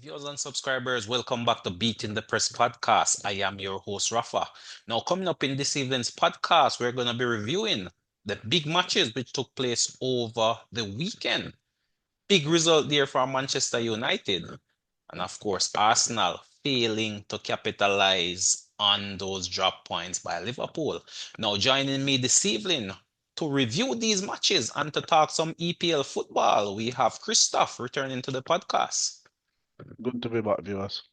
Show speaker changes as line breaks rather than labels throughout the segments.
Viewers and subscribers, welcome back to Beating the Press podcast. I am your host, Rafa. Now, coming up in this evening's podcast, we're going to be reviewing the big matches which took place over the weekend. Big result there for Manchester United. And of course, Arsenal failing to capitalize on those drop points by Liverpool. Now, joining me this evening to review these matches and to talk some EPL football, we have Christoph returning to the podcast.
Good to be back, viewers.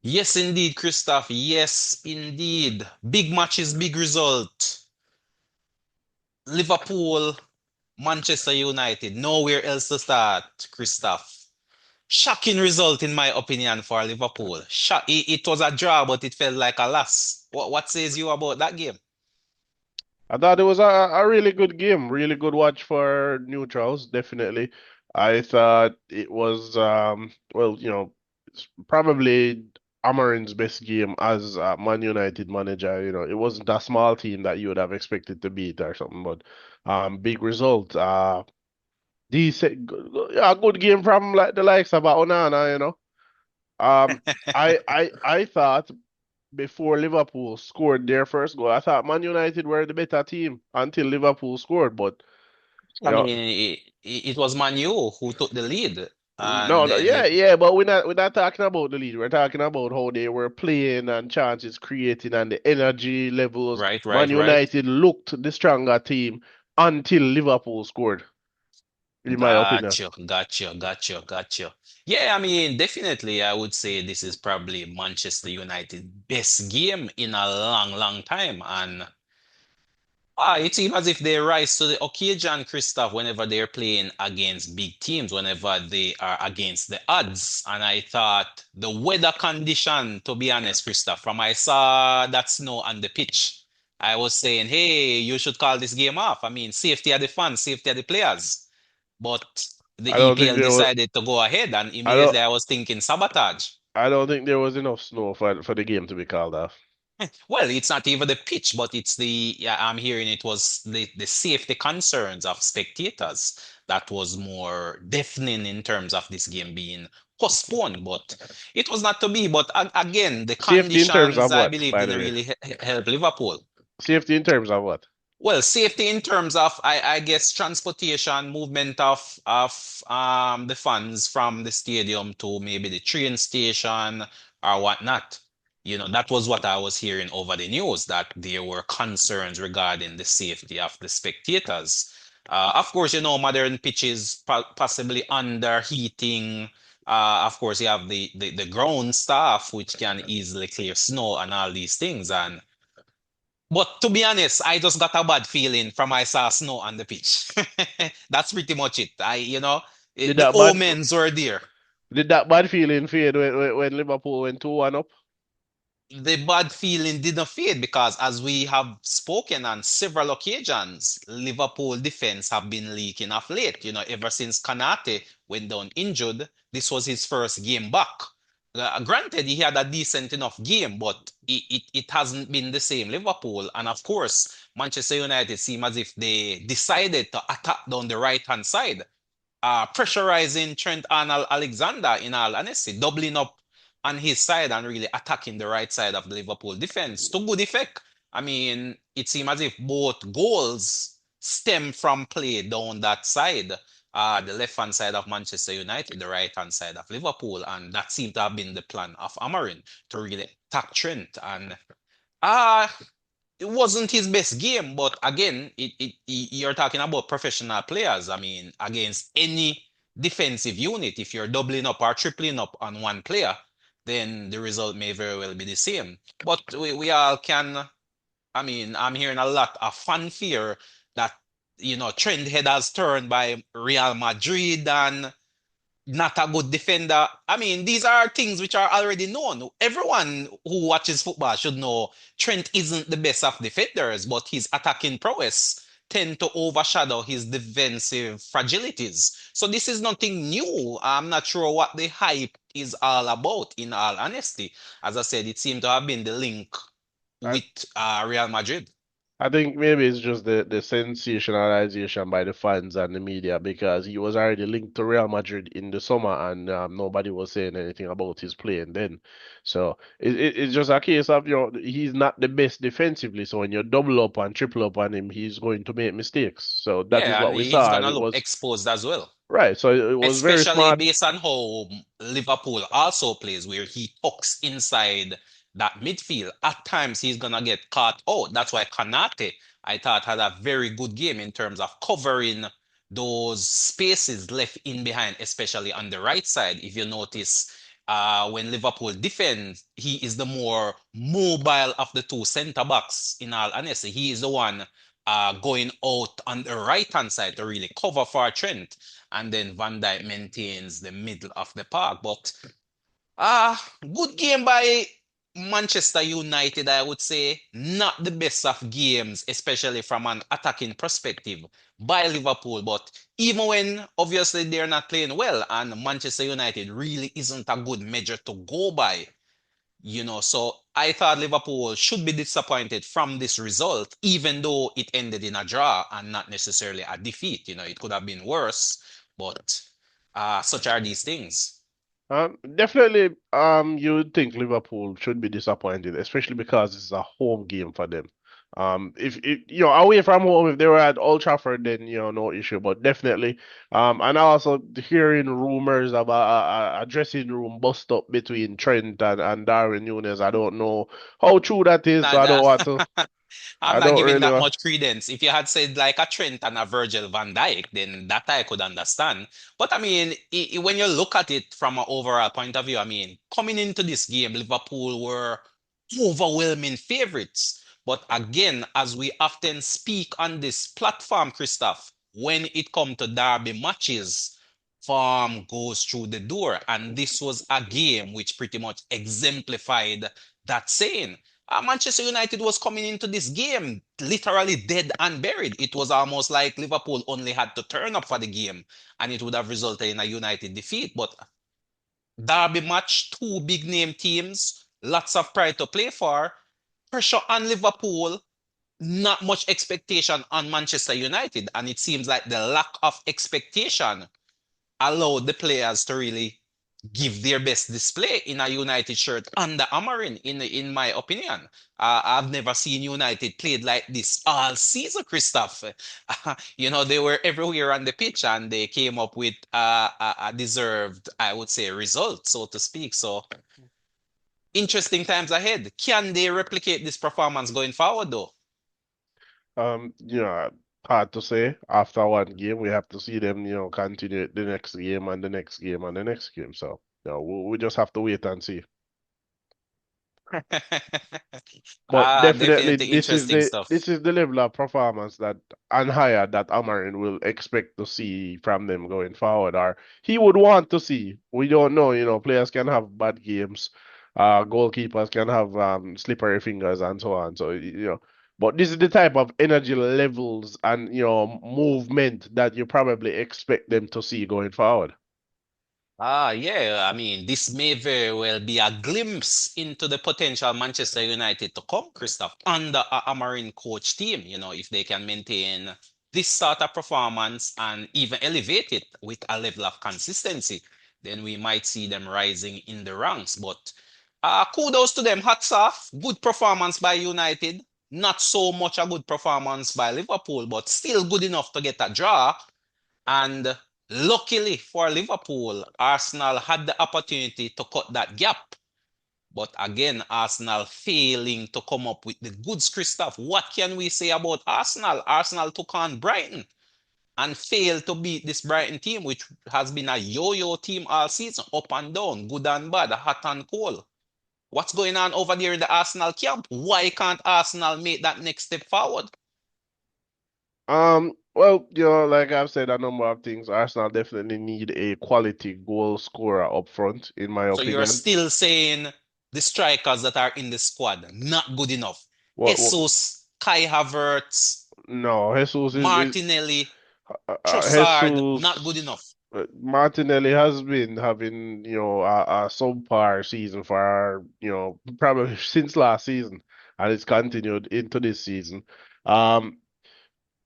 Yes, indeed, Christoph. Yes, indeed. Big matches, big result. Liverpool, Manchester United. Nowhere else to start, Christoph. Shocking result, in my opinion, for Liverpool. It was a draw, but it felt like a loss. What says you about that game?
I thought it was a really good game, really good watch for neutrals, definitely. I thought it was it's probably Amarin's best game as a Man United manager. It wasn't a small team that you would have expected to beat or something, but big result. Decent, yeah, good game from like the likes of Onana. Um, I thought before Liverpool scored their first goal. I thought Man United were the better team until Liverpool scored, but
I
you know,
mean, it was Man U who took the lead,
no,
and
no, yeah, yeah, but we're not talking about the lead. We're talking about how they were playing and chances creating and the energy levels.
right,
Man
right, right.
United looked the stronger team until Liverpool scored, in my opinion.
Gotcha. Yeah, I mean, definitely, I would say this is probably Manchester United best game in a long time. And it seems as if they rise to the occasion, Christoph, whenever they're playing against big teams, whenever they are against the odds. And I thought the weather condition, to be honest, Christoph, from I saw that snow on the pitch, I was saying, hey, you should call this game off. I mean, safety of the fans, safety of the players. But the
I don't think
EPL
there was.
decided to go ahead, and
I don't.
immediately I was thinking sabotage.
I don't think there was enough snow for the game to be called off.
Well, it's not even the pitch, but it's yeah, I'm hearing it was the safety concerns of spectators that was more deafening in terms of this game being postponed. But it was not to be. But again, the
Safety in terms
conditions,
of
I
what,
believe,
by the
didn't
way?
really help Liverpool.
Safety in terms of what?
Well, safety in terms of, I guess, transportation, movement of the funds from the stadium to maybe the train station or whatnot. That was what I was hearing over the news, that there were concerns regarding the safety of the spectators. Of course, modern pitches possibly underheating. Of course, you have the ground staff, which can easily clear snow and all these things. But to be honest, I just got a bad feeling from I saw snow on the pitch. That's pretty much it.
Did
The
that bad
omens were there.
did that bad feeling fade when Liverpool went 2-1 up?
The bad feeling didn't fade because, as we have spoken on several occasions, Liverpool defense have been leaking of late. Ever since Kanate went down injured, this was his first game back. Granted, he had a decent enough game, but it hasn't been the same Liverpool. And of course, Manchester United seem as if they decided to attack down the right-hand side, pressurizing Trent Arnold-Alexander, in all honesty, doubling up on his side and really attacking the right side of the Liverpool defense to good effect. I mean, it seemed as if both goals stem from play down that side, the left-hand side of Manchester United, the right-hand side of Liverpool, and that seemed to have been the plan of Amarin to really attack Trent. And uh, it wasn't his best game, but again, you're talking about professional players. I mean, against any defensive unit, if you're doubling up or tripling up on one player, then the result may very well be the same. But we all can, I mean, I'm hearing a lot of fanfare that, trend head has turned by Real Madrid and not a good defender. I mean, these are things which are already known. Everyone who watches football should know Trent isn't the best of defenders, but his attacking prowess tend to overshadow his defensive fragilities. So this is nothing new. I'm not sure what the hype is all about, in all honesty. As I said, it seemed to have been the link
I
with Real Madrid.
I think maybe it's just the sensationalization by the fans and the media because he was already linked to Real Madrid in the summer and nobody was saying anything about his playing then. So it's just a case of, he's not the best defensively. So when you double up and triple up on him, he's going to make mistakes. So that is
Yeah,
what
and
we
he's
saw. And
gonna
it
look
was
exposed as well.
right. So it was very
Especially
smart.
based on how Liverpool also plays, where he tucks inside that midfield. At times, he's gonna get caught out. That's why Kanate, I thought, had a very good game in terms of covering those spaces left in behind, especially on the right side. If you notice, when Liverpool defends, he is the more mobile of the two centre backs. In all honesty, he is the one going out on the right hand side to really cover for Trent, and then Van Dijk maintains the middle of the park. But good game by Manchester United, I would say. Not the best of games, especially from an attacking perspective by Liverpool. But even when obviously they're not playing well, and Manchester United really isn't a good measure to go by, so I thought Liverpool should be disappointed from this result, even though it ended in a draw and not necessarily a defeat. It could have been worse, but such are these things.
Definitely, you would think Liverpool should be disappointed, especially because it's a home game for them. If away from home, if they were at Old Trafford, then no issue. But definitely, and also hearing rumors of a dressing room bust up between Trent and Darwin Núñez. I don't know how true that is, so
Nah,
I don't
nah.
want to.
I'm
I
not
don't
giving
really
that
want.
much credence. If you had said like a Trent and a Virgil van Dijk, then that I could understand. But I mean, when you look at it from an overall point of view, I mean, coming into this game, Liverpool were overwhelming favorites. But again, as we often speak on this platform, Christoph, when it comes to derby matches, form goes through the door. And this was a game which pretty much exemplified that saying. Manchester United was coming into this game literally dead and buried. It was almost like Liverpool only had to turn up for the game and it would have resulted in a United defeat. But derby match, two big name teams, lots of pride to play for, pressure on Liverpool, not much expectation on Manchester United. And it seems like the lack of expectation allowed the players to really give their best display in a United shirt under Amarin, in my opinion. I've never seen United played like this all season, Christoph. They were everywhere on the pitch and they came up with a deserved, I would say, result, so to speak. So interesting times ahead. Can they replicate this performance going forward, though?
You know, hard to say. After one game, we have to see them, continue it the next game and the next game and the next game. So, we just have to wait and see. But definitely,
Definitely
this is
interesting
the
stuff.
this is the level of performance that and higher that Amarin will expect to see from them going forward, or he would want to see. We don't know, players can have bad games, goalkeepers can have slippery fingers and so on. So, but this is the type of energy levels and movement that you probably expect them to see going forward.
Yeah. I mean, this may very well be a glimpse into the potential Manchester United to come, Christoph, under a Amarin coach team. If they can maintain this sort of performance and even elevate it with a level of consistency, then we might see them rising in the ranks. But kudos to them. Hats off. Good performance by United. Not so much a good performance by Liverpool, but still good enough to get a draw. And luckily for Liverpool, Arsenal had the opportunity to cut that gap. But again, Arsenal failing to come up with the goods, Christoph. What can we say about Arsenal? Arsenal took on Brighton and failed to beat this Brighton team, which has been a yo-yo team all season, up and down, good and bad, hot and cold. What's going on over there in the Arsenal camp? Why can't Arsenal make that next step forward?
Well, like I've said a number of things, Arsenal definitely need a quality goal scorer up front, in my
So you're
opinion.
still saying the strikers that are in the squad not good enough.
What
Jesus, Kai Havertz,
No, Jesus is
Martinelli, Trossard not good
Jesus.
enough.
Martinelli has been having, a subpar season for, probably since last season, and it's continued into this season. Um,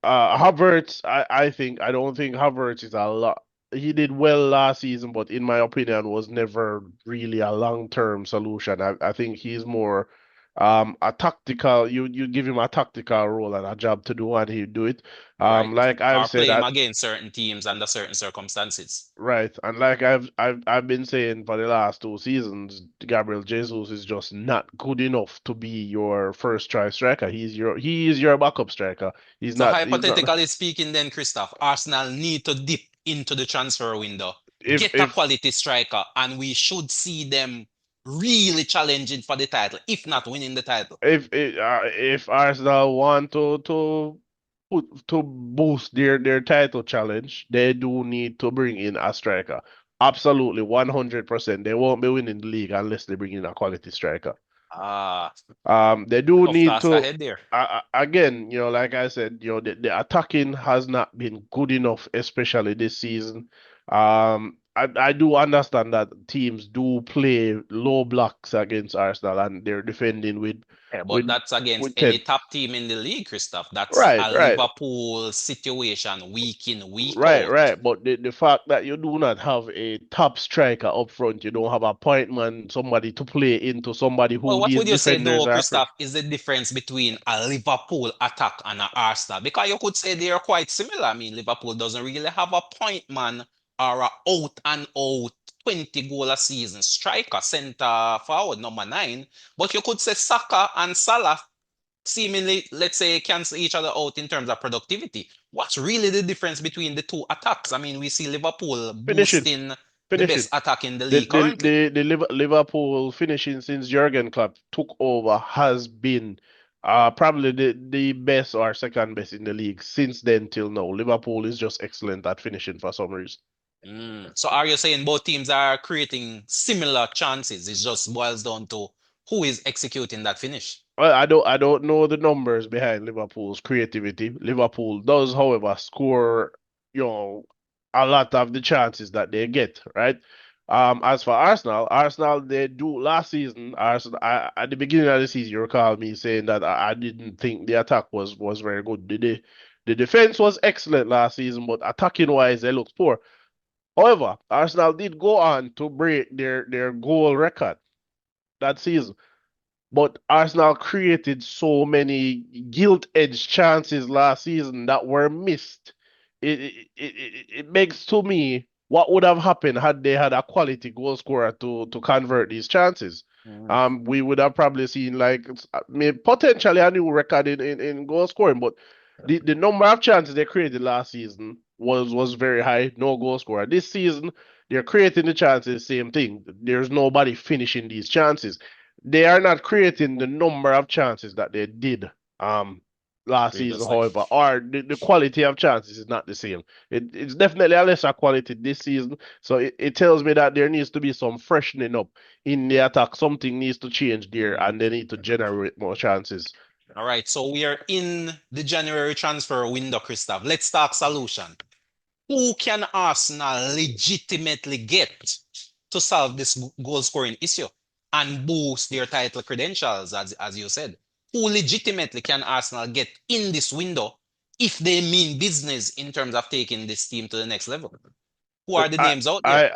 Havertz, I don't think Havertz is a lot. He did well last season, but in my opinion, was never really a long-term solution. I think he's more a tactical. You give him a tactical role and a job to do, and he do it.
Right.
Like I've
Or
said,
play him against certain teams under certain circumstances.
right, and like I've been saying for the last two seasons, Gabriel Jesus is just not good enough to be your first choice striker. He is your backup striker.
So
He's not.
hypothetically speaking, then Christoph, Arsenal need to dip into the transfer window, get a
If
quality striker, and we should see them really challenging for the title, if not winning the title.
if Arsenal want to boost their title challenge, they do need to bring in a striker. Absolutely, 100%. They won't be winning the league unless they bring in a quality striker.
Ah,
They do
tough
need
task
to,
ahead there.
again, like I said, the attacking has not been good enough, especially this season. I do understand that teams do play low blocks against Arsenal and they're defending
Yeah, but
with
that's against
with
any
10.
top team in the league, Christoph. That's
Right,
a
right.
Liverpool situation week in, week
Right,
out.
right. But the fact that you do not have a top striker up front, you don't have a point man, somebody to play into somebody
Well,
who
what
these
would you say
defenders
though,
are afraid.
Christoph, is the difference between a Liverpool attack and an Arsenal? Because you could say they are quite similar. I mean, Liverpool doesn't really have a point man or a out and out 20 goal a season striker, centre forward, number nine. But you could say Saka and Salah seemingly, let's say, cancel each other out in terms of productivity. What's really the difference between the two attacks? I mean, we see Liverpool
Finishing,
boosting the
finishing.
best attack in the
The
league
the
currently.
the, the Liverpool finishing since Jurgen Klopp took over has been probably the best or second best in the league since then till now. Liverpool is just excellent at finishing for some reason.
So are you saying both teams are creating similar chances? It just boils down to who is executing that finish.
Well, I don't know the numbers behind Liverpool's creativity. Liverpool does, however, score, you know, a lot of the chances that they get, right? As for Arsenal they do last season. Arsenal, at the beginning of the season, you recall me saying that I didn't think the attack was very good. The defense was excellent last season, but attacking wise, they looked poor. However, Arsenal did go on to break their goal record that season. But Arsenal created so many gilt-edged chances last season that were missed. It begs to me what would have happened had they had a quality goal scorer to convert these chances.
Mm.
We would have probably seen like potentially a new record in goal scoring, but the number of chances they created last season was very high, no goal scorer. This season, they're creating the chances, same thing. There's nobody finishing these chances. They are not creating the number of chances that they did um last season,
Previously.
however, or the quality of chances is not the same. It's definitely a lesser quality this season. So it tells me that there needs to be some freshening up in the attack. Something needs to change there,
Mm.
and they need to generate more chances.
All right, so we are in the January transfer window, Christoph. Let's talk solution. Who can Arsenal legitimately get to solve this goal scoring issue and boost their title credentials, as you said? Who legitimately can Arsenal get in this window if they mean business in terms of taking this team to the next level? Who are
But
the names out there?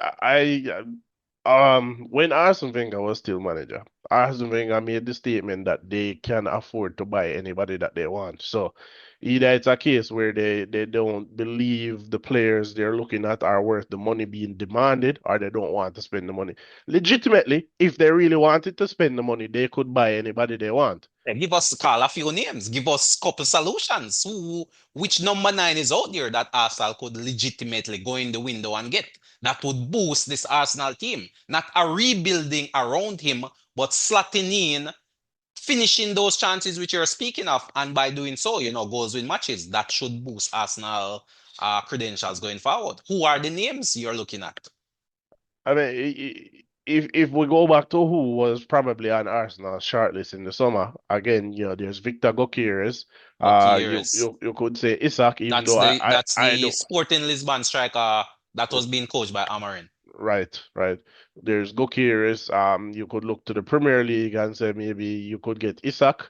when Arsene Wenger was still manager, Arsene Wenger made the statement that they can afford to buy anybody that they want. So either it's a case where they don't believe the players they're looking at are worth the money being demanded, or they don't want to spend the money. Legitimately, if they really wanted to spend the money, they could buy anybody they want.
Give us call a few names. Give us couple solutions. Which number nine is out there that Arsenal could legitimately go in the window and get that would boost this Arsenal team? Not a rebuilding around him, but slotting in, finishing those chances which you're speaking of, and by doing so, goals win matches. That should boost Arsenal credentials going forward. Who are the names you're looking at?
I mean, if we go back to who was probably on Arsenal's shortlist in the summer, again, there's Victor Gokires.
Gokieres.
You could say Isak, even
That's
though
the that's
I
the
know.
Sporting Lisbon striker that was being coached by Amarin.
Right, right. There's Gokires. You could look to the Premier League and say maybe you could get Isak.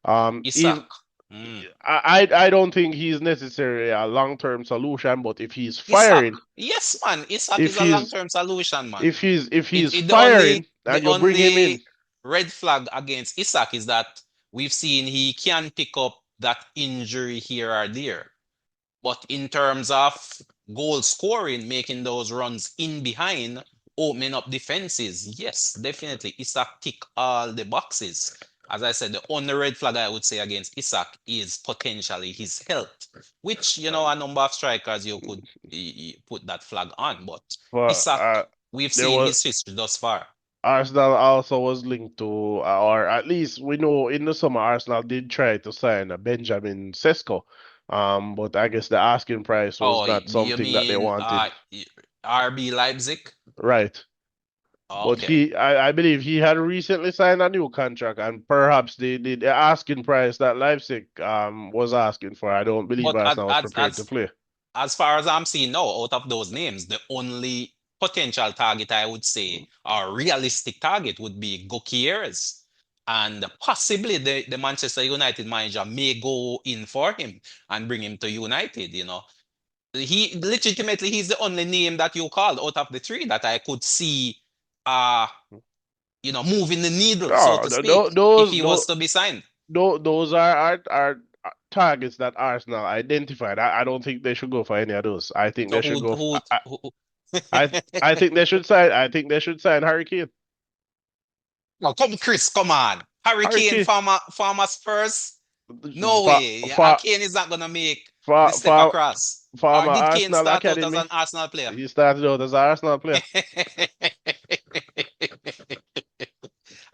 Even
Isak. Mm.
I don't think he's necessarily a long-term solution, but if he's
Isak,
firing,
yes, man. Isak
if
is a
he's
long-term solution, man.
if he's
It the only
firing
the
and you bring him in,
only red flag against Isak is that we've seen he can pick up that injury here or there. But in terms of goal scoring, making those runs in behind, opening up defenses, yes, definitely. Isak tick all the boxes. As I said, the only red flag I would say against Isak is potentially his health, which, a number of strikers you could put that flag on. But
but
Isak, we've
there
seen
was
his history thus far.
Arsenal also was linked to, or at least we know in the summer Arsenal did try to sign a Benjamin Sesko, but I guess the asking price was
Oh,
not
you
something that they
mean
wanted,
RB Leipzig?
right? But
Okay.
I believe he had recently signed a new contract, and perhaps the asking price that Leipzig was asking for, I don't believe
But
Arsenal was prepared to play.
as far as I'm seeing now, out of those names, the only potential target I would say, or realistic target, would be Gokieres. And possibly the Manchester United manager may go in for him and bring him to United. He's the only name that you called out of the three that I could see uh moving the needle, so
No,
to speak, if he was to be signed.
those are targets that Arsenal identified. I don't think they should go for any of those. I think
So
they should go.
who
I think they should sign. I think they should sign Harry Kane.
Oh, come, Chris, come on.
Harry
Hurricane
Kane.
farmers first? No
For
way.
for
Kane is not gonna make the
for
step
for
across. Or
former
did Kane
Arsenal
start out as
academy.
an Arsenal player?
He started out as an Arsenal player.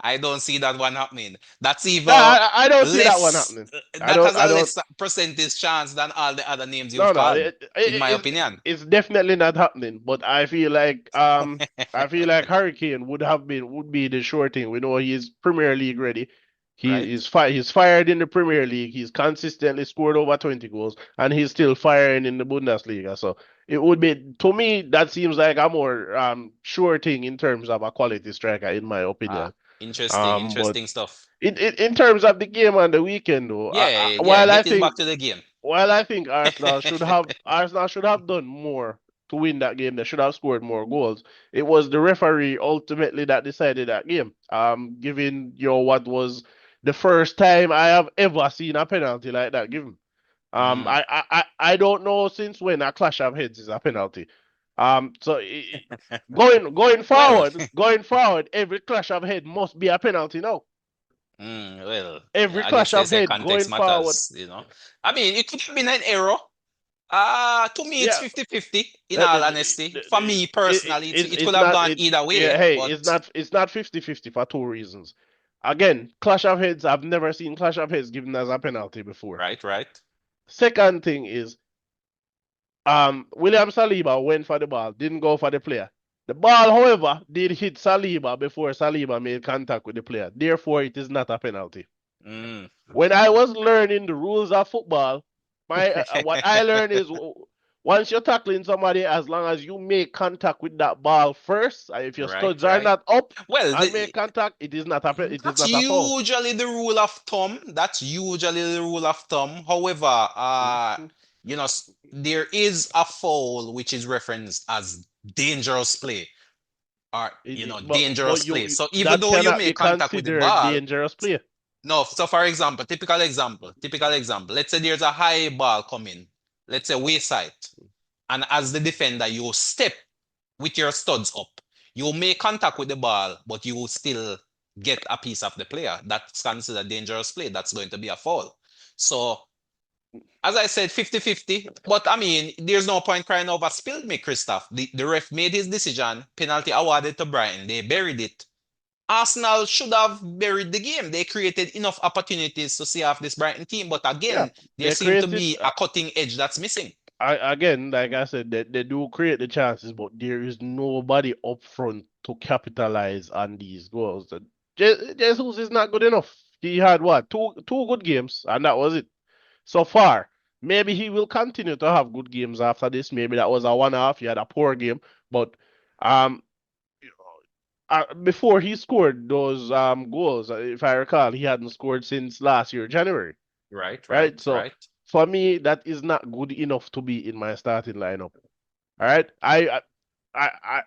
I don't see that one happening. That's
No,
even
I don't see that one
less.
happening.
That has
I
a
don't.
less percentage chance than all the other names
No,
you've
no,
called, in my opinion.
it's definitely not happening. But I feel like Hurricane would be the sure thing. We know he's Premier League ready.
Right?
He's fired in the Premier League. He's consistently scored over 20 goals, and he's still firing in the Bundesliga. So it would be, to me, that seems like a more sure thing in terms of a quality striker, in my
Ah,
opinion.
interesting,
But
interesting stuff.
in terms of the game on the weekend, though,
Yeah, yeah. Getting back to the game.
while I think Arsenal should have done more to win that game, they should have scored more goals. It was the referee ultimately that decided that game. Giving what was the first time I have ever seen a penalty like that given.
Mm.
I don't know since when a clash of heads is a penalty. So
Well,
going forward, every clash of head must be a penalty now.
well,
Every
I guess
clash
they
of
say
head
context
going forward.
matters. I mean, it could have been an error. To me, it's
Yeah,
50-50, in
that-
all
that-
honesty. For me personally, it could
it's
have
not
gone
it
either
yeah,
way,
hey,
but
it's not 50-50 for two reasons. Again, clash of heads, I've never seen clash of heads given as a penalty before.
right, right.
Second thing is William Saliba went for the ball, didn't go for the player. The ball, however, did hit Saliba before Saliba made contact with the player. Therefore, it is not a penalty.
Mm.
When I was learning the rules of football, my what I learned is once you're tackling somebody, as long as you make contact with that ball first, if your
Right,
studs are
right.
not up
Well,
and make contact, it is
that's
not a foul.
usually the rule of thumb. That's usually the rule of thumb. However,
Mhm.
there is a foul which is referenced as dangerous play, or
But
dangerous play. So even
that
though you
cannot be
make contact with the
considered
ball,
dangerous play.
no. So for example, typical example. Let's say there's a high ball coming. Let's say wayside, and as the defender, you step with your studs up. You make contact with the ball, but you will still get a piece of the player. That's considered dangerous play. That's going to be a foul. So, as I said, 50-50. But I mean, there's no point crying over spilled milk, Christoph. The ref made his decision, penalty awarded to Brighton. They buried it. Arsenal should have buried the game. They created enough opportunities to see off this Brighton team. But
Yeah,
again, there
they
seemed to
created
be a cutting edge that's missing.
again, like I said, they do create the chances, but there is nobody up front to capitalize on these goals. Jesus is not good enough. He had what two good games, and that was it so far. Maybe he will continue to have good games after this. Maybe that was a one-off. He had a poor game, but um, before he scored those goals, if I recall, he hadn't scored since last year, January.
Right, right,
right? So
right.
for me, that is not good enough to be in my starting lineup. All right, I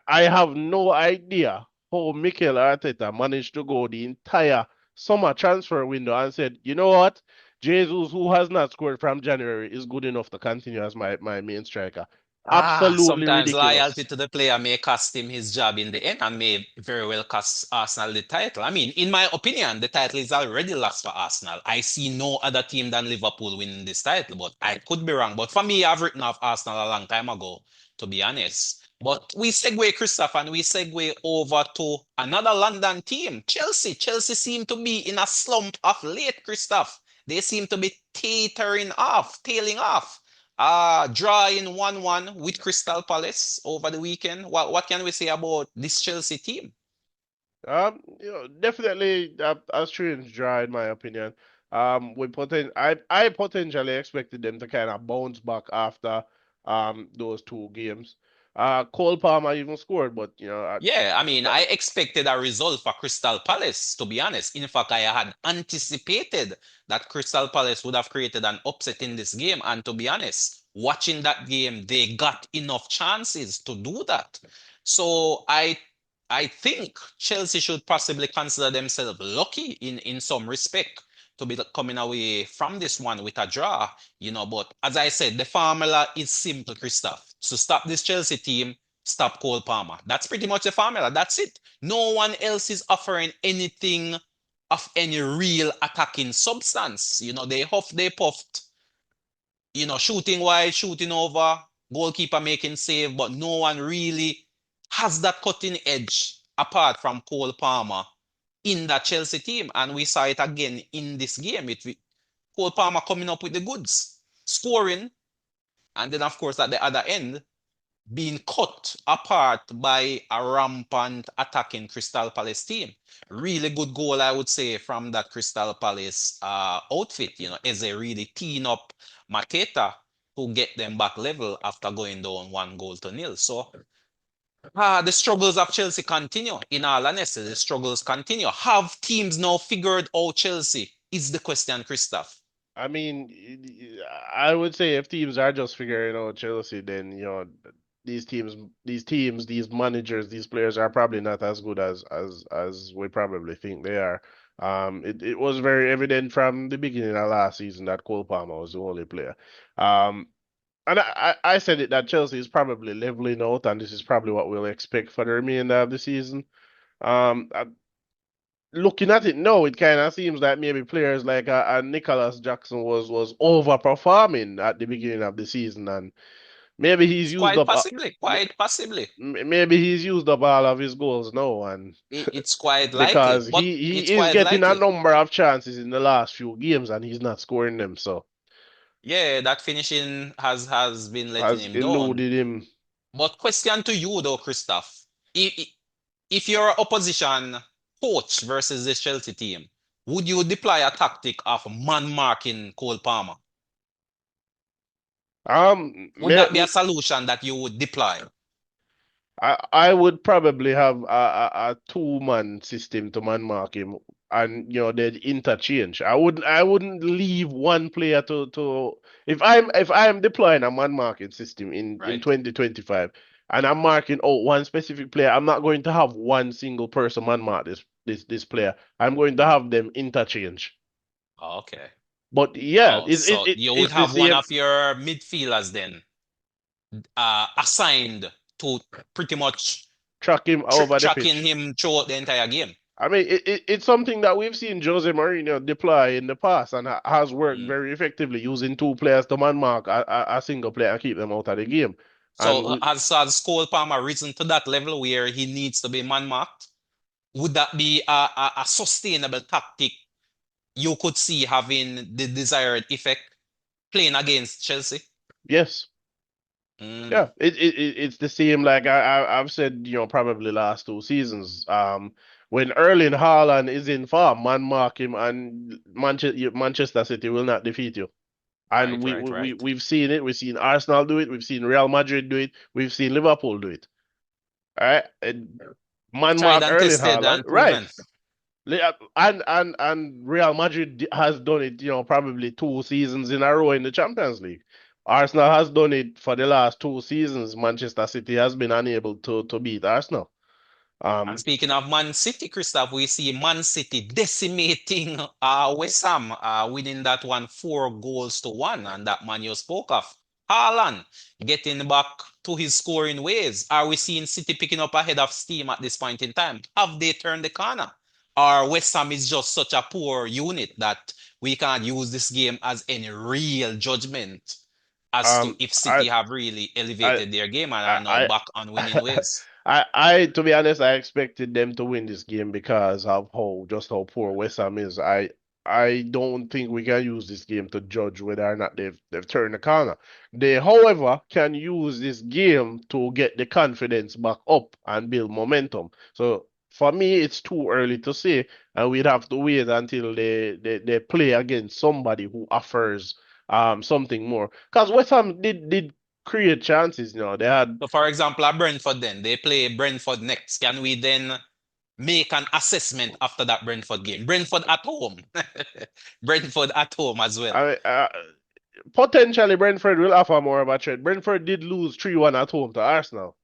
have no idea how Mikel Arteta managed to go the entire summer transfer window and said, you know what, Jesus, who has not scored from January, is good enough to continue as my main striker. Absolutely
Sometimes loyalty
ridiculous.
to the player may cost him his job in the end and may very well cost Arsenal the title. I mean, in my opinion, the title is already lost for Arsenal. I see no other team than Liverpool winning this title, but I could be wrong. But for me, I've written off Arsenal a long time ago, to be honest. But we segue, Christoph, and we segue over to another London team, Chelsea. Chelsea seem to be in a slump of late, Christoph. They seem to be tailing off. Drawing 1-1 with Crystal Palace over the weekend. What can we say about this Chelsea team?
Definitely a strange draw in my opinion. I potentially expected them to kind of bounce back after those two games. Cole Palmer even scored, but
Yeah, I mean,
that,
I expected a result for Crystal Palace, to be honest. In fact, I had anticipated that Crystal Palace would have created an upset in this game. And to be honest, watching that game, they got enough chances to do that. So I think Chelsea should possibly consider themselves lucky in some respect to be coming away from this one with a draw, But as I said, the formula is simple, Christoph. To stop this Chelsea team, stop Cole Palmer. That's pretty much the formula. That's it. No one else is offering anything of any real attacking substance. They huffed, they puffed, shooting wide, shooting over, goalkeeper making save, but no one really has that cutting edge apart from Cole Palmer in that Chelsea team. And we saw it again in this game. Cole Palmer coming up with the goods, scoring, and then of course at the other end, being cut apart by a rampant attacking Crystal Palace team. Really good goal, I would say, from that Crystal Palace outfit. Eze really teeing up Mateta to get them back level after going down 1-0. So the struggles of Chelsea continue. In all honesty, the struggles continue. Have teams now figured out Chelsea? Is the question, Christoph.
I mean, I would say if teams are just figuring out Chelsea, then these managers, these players are probably not as good as we probably think they are. It was very evident from the beginning of last season that Cole Palmer was the only player. Um, and I said it that Chelsea is probably leveling out, and this is probably what we'll expect for the remainder of the season. I, looking at it now, it kind of seems like maybe players like Nicholas Jackson was overperforming at the beginning of the season, and maybe he's
It's
used
quite
up,
possibly, quite possibly.
maybe he's used up all of his goals now, and
It's quite likely,
because
but it's
he is
quite
getting a
likely.
number of chances in the last few games, and he's not scoring them, so
Yeah, that finishing has been letting
has
him down.
eluded him.
But question to you though, Christoph. If you're opposition coach versus this Chelsea team, would you deploy a tactic of man marking Cole Palmer? Would that be a
Me,
solution that you would deploy?
I would probably have a two-man system to man mark him, and they'd interchange. I wouldn't leave one player to if I'm deploying a man marking system in
Right?
2025 and I'm marking out one specific player, I'm not going to have one single person man mark this player. I'm going to
Mm.
have them interchange.
Okay.
But yeah,
Oh, so you would
it's the
have one
same.
of your midfielders then assigned to pretty much
Track him over the
tracking
pitch.
him throughout the entire game.
I mean, it's something that we've seen Jose Mourinho deploy in the past and has worked
Mm.
very effectively using two players to man mark a single player and keep them out of the game.
So
And we,
has Cole Palmer risen to that level where he needs to be man marked? Would that be a sustainable tactic you could see having the desired effect playing against Chelsea?
yes,
Mm,
yeah, it's the same like I've said, probably last two seasons. When Erling Haaland is in form, man mark him, and Manchester City will not defeat you. And
right, right, right.
we've seen it. We've seen Arsenal do it. We've seen Real Madrid do it. We've seen Liverpool do it. All right. And man
Tried
mark
and
Erling
tested
Haaland.
and
Right.
proven.
And Real Madrid has done it, probably 2 seasons in a row in the Champions League. Arsenal has done it for the last 2 seasons. Manchester City has been unable to beat Arsenal.
And
Um,
speaking of Man City, Christoph, we see Man City decimating West Ham, winning that one 4 goals to 1, and that man you spoke of. Haaland getting back to his scoring ways. Are we seeing City picking up a head of steam at this point in time? Have they turned the corner? Or West Ham is just such a poor unit that we can't use this game as any real judgment as to
um,
if
I,
City have really
I,
elevated their game and are now
I,
back on winning ways?
to be honest, I expected them to win this game because of how poor West Ham is. I don't think we can use this game to judge whether or not they've turned the corner. They, however, can use this game to get the confidence back up and build momentum. So for me, it's too early to say, and we'd have to wait until they play against somebody who offers something more. Because West Ham did create chances, they had.
So, for example, at Brentford, then they play Brentford next. Can we then make an assessment after that Brentford game? Brentford at home, Brentford at home as well,
I mean, potentially Brentford will offer more of a threat. Brentford did lose 3-1 at home to Arsenal.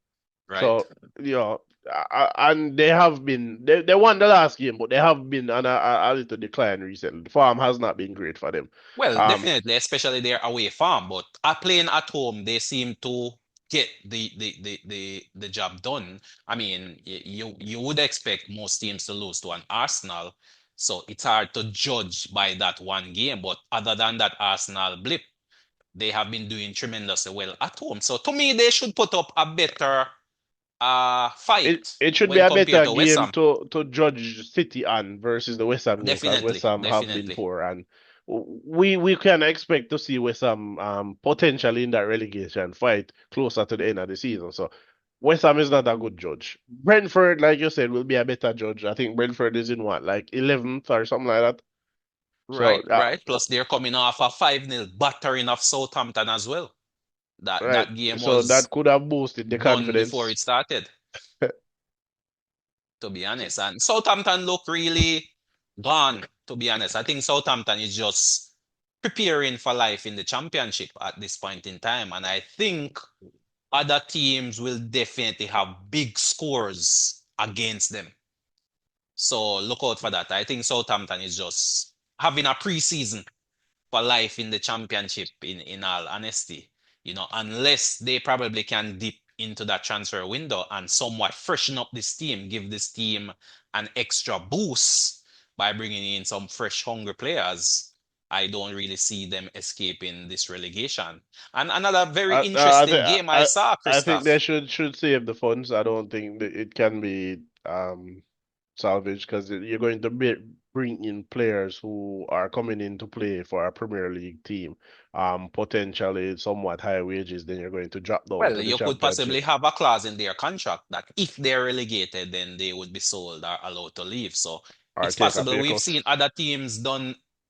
right?
So, and they won the last game, but they have been on a little decline recently. The form has not been great for them.
Well,
Um,
definitely, especially their away farm, but at playing at home, they seem to get the job done. I mean, you would expect most teams to lose to an Arsenal, so it's hard to judge by that one game. But other than that Arsenal blip, they have been doing tremendously well at home. So to me, they should put up a better
it
fight
it should be
when
a
compared
better
to West
game
Ham.
to judge City on versus the West Ham game because West
Definitely,
Ham have been
definitely.
poor, and we can expect to see West Ham potentially in that relegation fight closer to the end of the season. So West Ham is not a good judge. Brentford, like you said, will be a better judge. I think Brentford is in what, like 11th or something like that. So
Right, right. Plus they're coming off a 5-0 battering of Southampton as well. That
right.
that game
So that
was
could have boosted the
done before
confidence.
it started, to be honest. And Southampton look really gone, to be honest. I think Southampton is just preparing for life in the championship at this point in time. And I think other teams will definitely have big scores against them. So look out for that. I think Southampton is just having a preseason for life in the championship, in all honesty. Unless they probably can dip into that transfer window and somewhat freshen up this team, give this team an extra boost by bringing in some fresh, hungry players. I don't really see them escaping this relegation. And another very interesting game I saw,
I think they
Christoph.
should save the funds. I don't think that it can be salvaged because you're going to bring in players who are coming in to play for a Premier League team, potentially somewhat high wages. Then you're going to drop down
Well,
to the
you could
Championship
possibly have a clause in their contract that if they're relegated, then they would be sold or allowed to leave. So
or
it's
take a
possible
pay cut.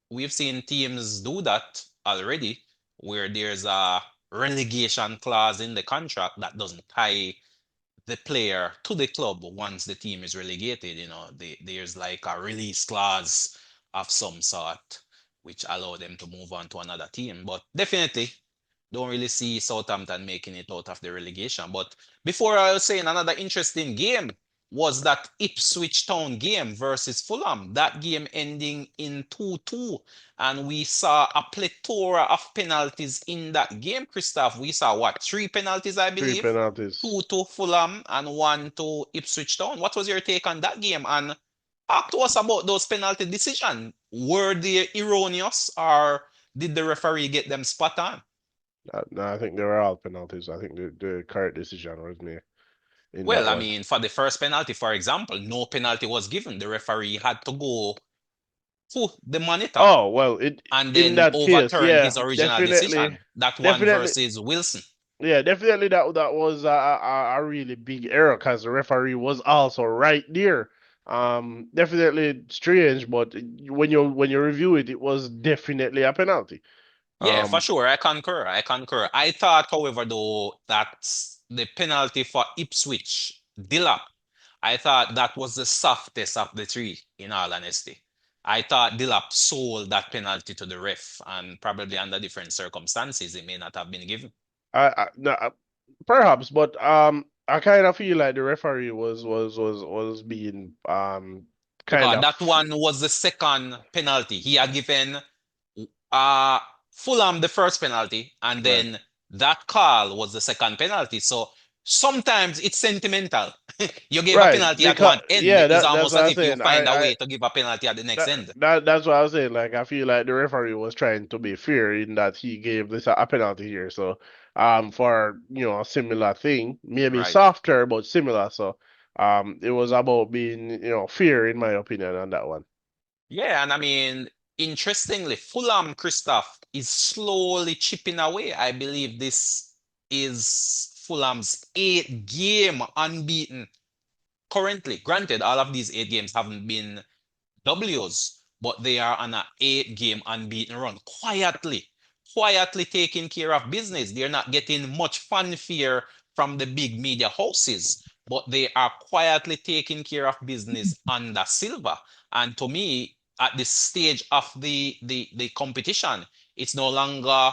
we've seen teams do that already, where there's a relegation clause in the contract that doesn't tie the player to the club once the team is relegated. There's like a release clause of some sort, which allow them to move on to another team. But definitely, don't really see Southampton making it out of the relegation. But before I was saying another interesting game was that Ipswich Town game versus Fulham. That game ending in 2-2. And we saw a plethora of penalties in that game, Christoph. We saw what? Three penalties, I
Three
believe.
penalties.
Two to Fulham and one to Ipswich Town. What was your take on that game? And talk to us about those penalty decisions. Were they erroneous or did the referee get them spot on?
No, I think they were all penalties. I think the correct decision was made in that
Well, I
one.
mean, for the first penalty, for example, no penalty was given. The referee had to go to the monitor
Oh, well,
and
in
then
that case,
overturn
yeah,
his original
definitely,
decision. That one
definitely,
versus Wilson.
yeah, definitely that was a really big error because the referee was also right there. Definitely strange, but when you review it, it was definitely a penalty.
Yeah, for
Um,
sure. I concur. I concur. I thought, however, though, that the penalty for Ipswich, Dillap, I thought that was the softest of the three, in all honesty. I thought Dilap sold that penalty to the ref, and probably under different circumstances, it may not have been given.
No, perhaps, but I kind of feel like the referee was being kind
Because
of
that one was the second penalty. He had given uh Fulham the first penalty, and
right.
then that call was the second penalty. So sometimes it's sentimental. You gave a
Right,
penalty at
because
one end,
yeah,
it's
that's
almost
what
as
I'm
if you
saying.
find a way to give a penalty at the next end.
That's what I was saying. Like I feel like the referee was trying to be fair in that he gave this a penalty here. So for a similar thing, maybe
Right.
softer but similar. So it was about being fair in my opinion on that one.
Yeah, and I mean, interestingly, Fulham, Christoph, is slowly chipping away. I believe this is Fulham's eighth game unbeaten currently. Granted, all of these 8 games haven't been W's, but they are on a 8 game unbeaten run. Quietly taking care of business. They're not getting much fanfare from the big media houses, but they are quietly taking care of business under Silva. And to me, at this stage of the competition, it's no longer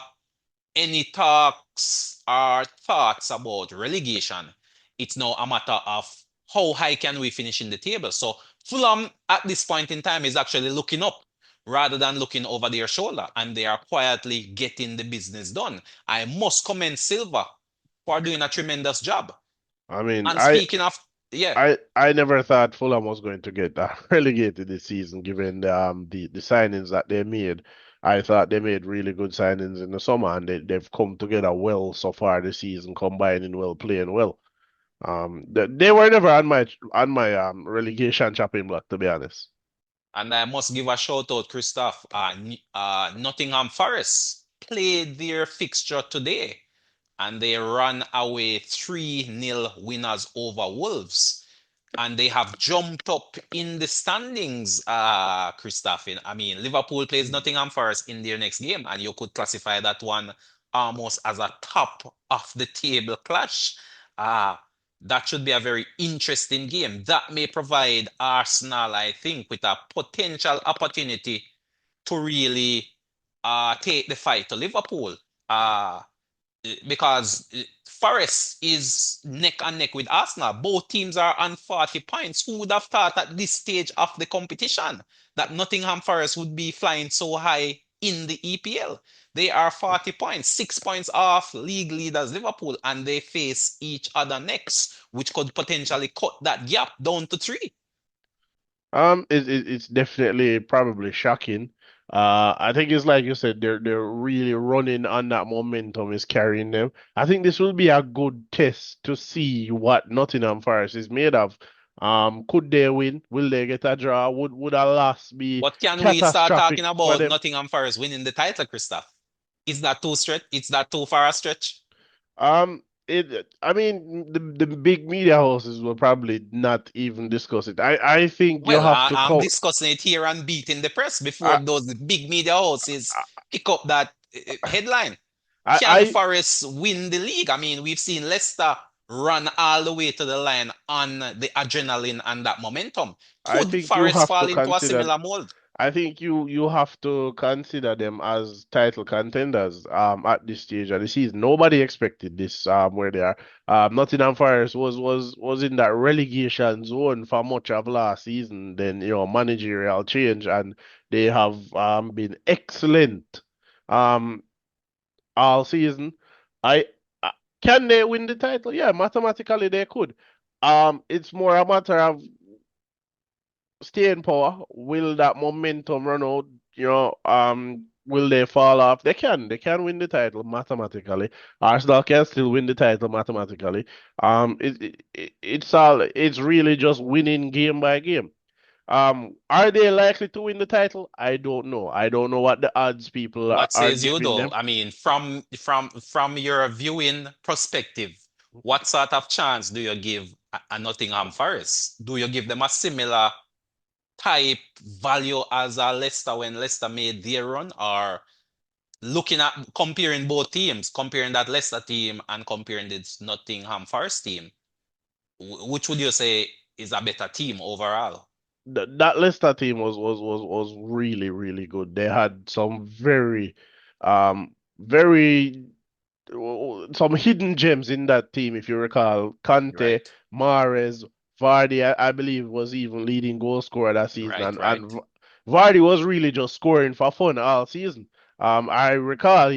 any talks or thoughts about relegation. It's now a matter of how high can we finish in the table. So Fulham at this point in time is actually looking up rather than looking over their shoulder, and they are quietly getting the business done. I must commend Silva for doing a tremendous job.
I mean,
And speaking of, yeah,
I never thought Fulham was going to get relegated this season, given the signings that they made. I thought they made really good signings in the summer, and they've come together well so far this season, combining well, playing well. They were never on my relegation chopping block, to be honest.
and I must give a shout out, Christoph. Nottingham Forest played their fixture today, and they run away 3-0 winners over Wolves. And they have jumped up in the standings, Christoph. I mean, Liverpool plays Nottingham Forest in their next game, and you could classify that one almost as a top of the table clash. Uh, that should be a very interesting game. That may provide Arsenal, I think, with a potential opportunity to really take the fight to Liverpool. Uh, because Forest is neck and neck with Arsenal. Both teams are on 40 points. Who would have thought at this stage of the competition that Nottingham Forest would be flying so high in the EPL? They are 40 points, 6 points off league leaders Liverpool, and they face each other next, which could potentially cut that gap down to three.
It's definitely probably shocking. I think it's like you said, they're really running on that momentum is carrying them. I think this will be a good test to see what Nottingham Forest is made of. Could they win? Will they get a draw? Would a loss be
But can we start
catastrophic
talking
for
about
them?
Nottingham Forest winning the title, Christoph? Is that too stretch? Is that too far a stretch?
I mean, the big media houses will probably not even discuss it. I think you
Well,
have to
I'm
count.
discussing it here and beating the press before
I,
those big media houses pick up that headline. Can
I
Forest win the league? I mean, we've seen Leicester run all the way to the line on the adrenaline and that momentum.
I
Could
think you
Forest
have to
fall into a
consider.
similar mold?
I think you have to consider them as title contenders at this stage of the season. Nobody expected this where they are. Nottingham Forest was in that relegation zone for much of last season. Then managerial change, and they have been excellent um all season. I can they win the title? Yeah, mathematically they could. It's more a matter of staying power. Will that momentum run out? Will they fall off? They can. They can win the title mathematically. Arsenal can still win the title mathematically. It's really just winning game by game. Are they likely to win the title? I don't know. I don't know what the odds people
What
are
says you
giving
though?
them.
I mean, from your viewing perspective, what sort of chance do you give a Nottingham Forest? Do you give them a similar type value as a Leicester when Leicester made their run, or looking at comparing both teams, comparing that Leicester team and comparing this Nottingham Forest team, which would you say? is a better team overall.
That Leicester team was really really good. They had some very some hidden gems in that team, if you recall. Conte,
Right,
Mahrez, Vardy, I believe, was even leading goal scorer that season,
right,
and
right.
Vardy was really just scoring for fun all season. I recall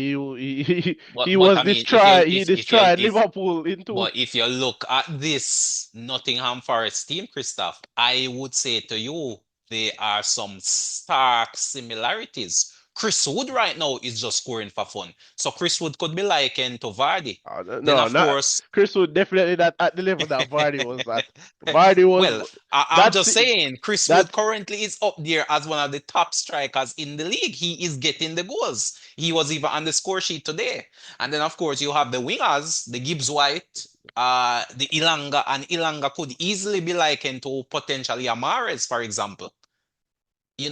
But
he
but
was
I mean, if you
he
if you
destroyed
if
Liverpool in two.
but if you look at this Nottingham Forest team, Christoph, I would say to you there are some stark similarities. Chris Wood right now is just scoring for fun. So Chris Wood could be likened to Vardy. Then
No,
of
not
course,
Chris Wood, definitely not at the level that Vardy was at. Vardy
well,
was
I'm
that's
just saying, Chris Wood
that's
currently is up there as one of the top strikers in the league. He is getting the goals. He was even on the score sheet today. And then, of course, you have the wingers, the Gibbs White, the Ilanga, and Ilanga could easily be likened to potentially Amares, for example.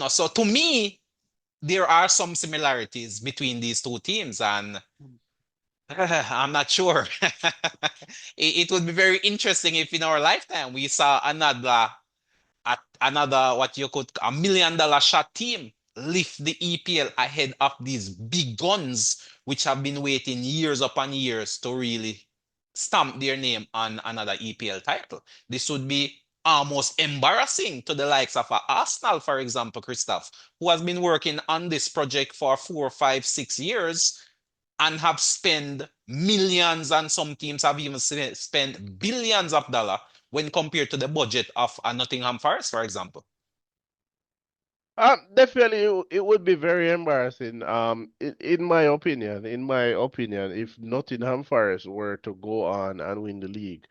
So to me, there are some similarities between these two teams, and I'm not sure. It would be very interesting if in our lifetime we saw another what you could $1 million shot team lift the EPL ahead of these big guns, which have been waiting years upon years to really stamp their name on another EPL title. This would be almost embarrassing to the likes of Arsenal, for example, Christoph, who has been working on this project for 4, 5, 6 years and have spent millions, and some teams have even spent billions of dollars when compared to the budget of a Nottingham Forest, for example.
definitely it would be very embarrassing. In my opinion, if Nottingham Forest were to go on and win the league,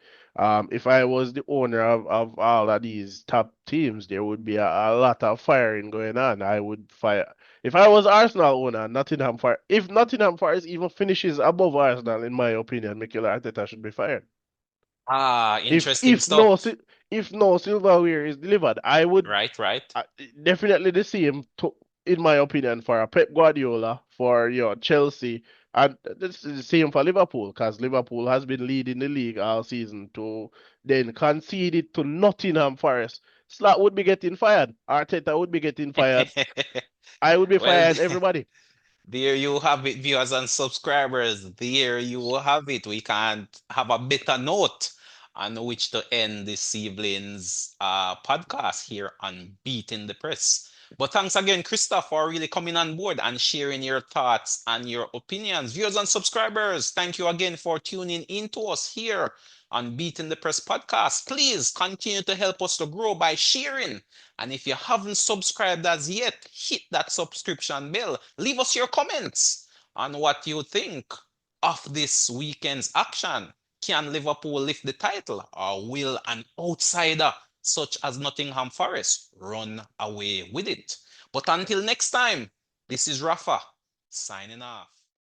if I was the owner of all of these top teams, there would be a lot of firing going on. I would fire if I was Arsenal owner, Nottingham Forest. If Nottingham Forest even finishes above Arsenal, in my opinion, Mikel Arteta should be fired.
Ah,
If
interesting
if
stuff.
no si- if no silverware is delivered, I would
Right, right.
uh, definitely the same, in my opinion, for a Pep Guardiola, for your Chelsea, and this is the same for Liverpool, because Liverpool has been leading the league all season to then concede it to Nottingham Forest. Slot would be getting fired. Arteta would be getting fired. I would be
Well,
firing everybody.
there you have it, viewers and subscribers. There you have it. We can't have a better note on which to end this evening's podcast here on Beating the Press. But thanks again, Christoph, for really coming on board and sharing your thoughts and your opinions. Viewers and subscribers, thank you again for tuning in to us here on Beating the Press podcast. Please continue to help us to grow by sharing, and if you haven't subscribed as yet, hit that subscription bell. Leave us your comments on what you think of this weekend's action. Can Liverpool lift the title, or will an outsider such as Nottingham Forest run away with it? But until next time, this is Rafa signing off.